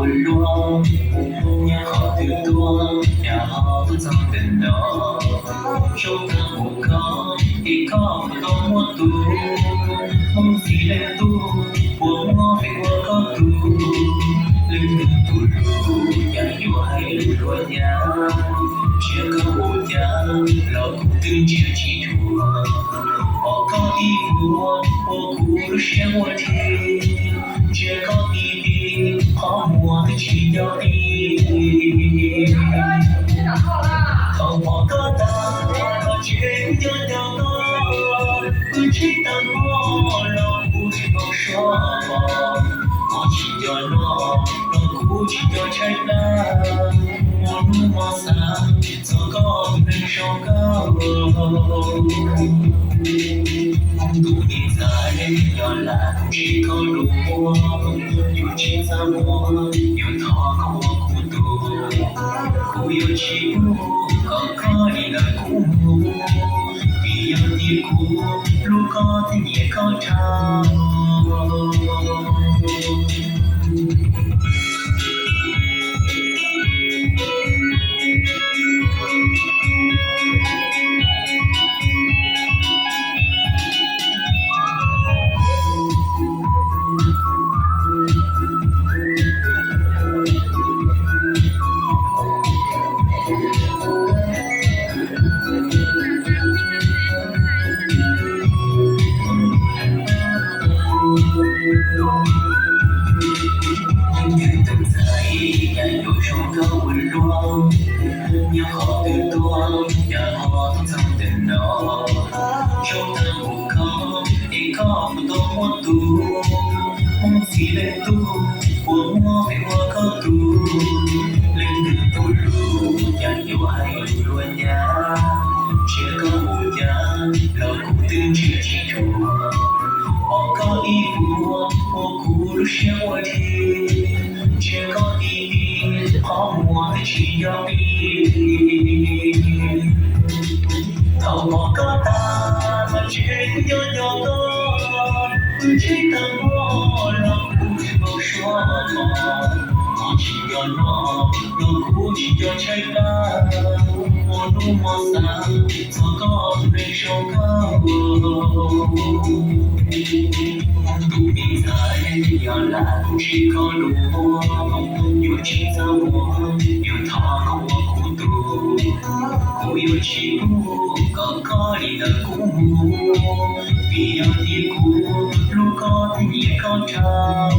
混乱，nhà họ từ tua, nhà họ vẫn trong tình đó. Trong ta một có, thì có mua tu, mong gì lên tu, buông ngó phải qua có tu, lên từ tu lu, nhà yêu hay lu luôn nhà, chia có một nhà, lo cũng từng chia chỉ thua, họ có đi vua, họ cũng sẽ mua thì, chia có đi đi, họ mua thì chỉ nhau đi. Không bỏ có ta mà chuyện cho nhau đó cứ chỉ ta ngó lo cũng chỉ bao số họ chỉ cho nó cũng chỉ cho trái ta muốn mua xa cho có nên cho cao đủ đi dài nhỏ là cũng chỉ có đủ mua yêu chỉ ra mua yêu thọ có cụ tu cụ yêu chỉ còn có đi là cụ vì yêu thì cụ lúc có thì nhẹ có trao từng thấy nhà yêu trong câu quên luôn nhà họ từ tua nhà họ trong tình đó trong ta một có thì có một tô một tu mong gì lên tu của mua phải mua có tu lên từ tu lu nhà yêu hay luôn nhà chia có một nhà lo cũng từng chia chỉ thua họ có ý vua họ cũng sẽ mua thì chưa có đi họ mua chỉ nhau đi thầu họ có ta mà chuyện nhỏ nhỏ đó cứ chỉ ta ngó lòng cũng chỉ bao số họ chỉ cho nó cũng chỉ cho trái ta muốn nu mua xa cho có nên cho cao đủ đi dài nhỏ là cũng chỉ có đủ yêu chỉ ra mua yêu thọ không có cụ tu cụ yêu chỉ còn có đi là cụ vì yêu thì cụ lúc có thì nhẹ có trao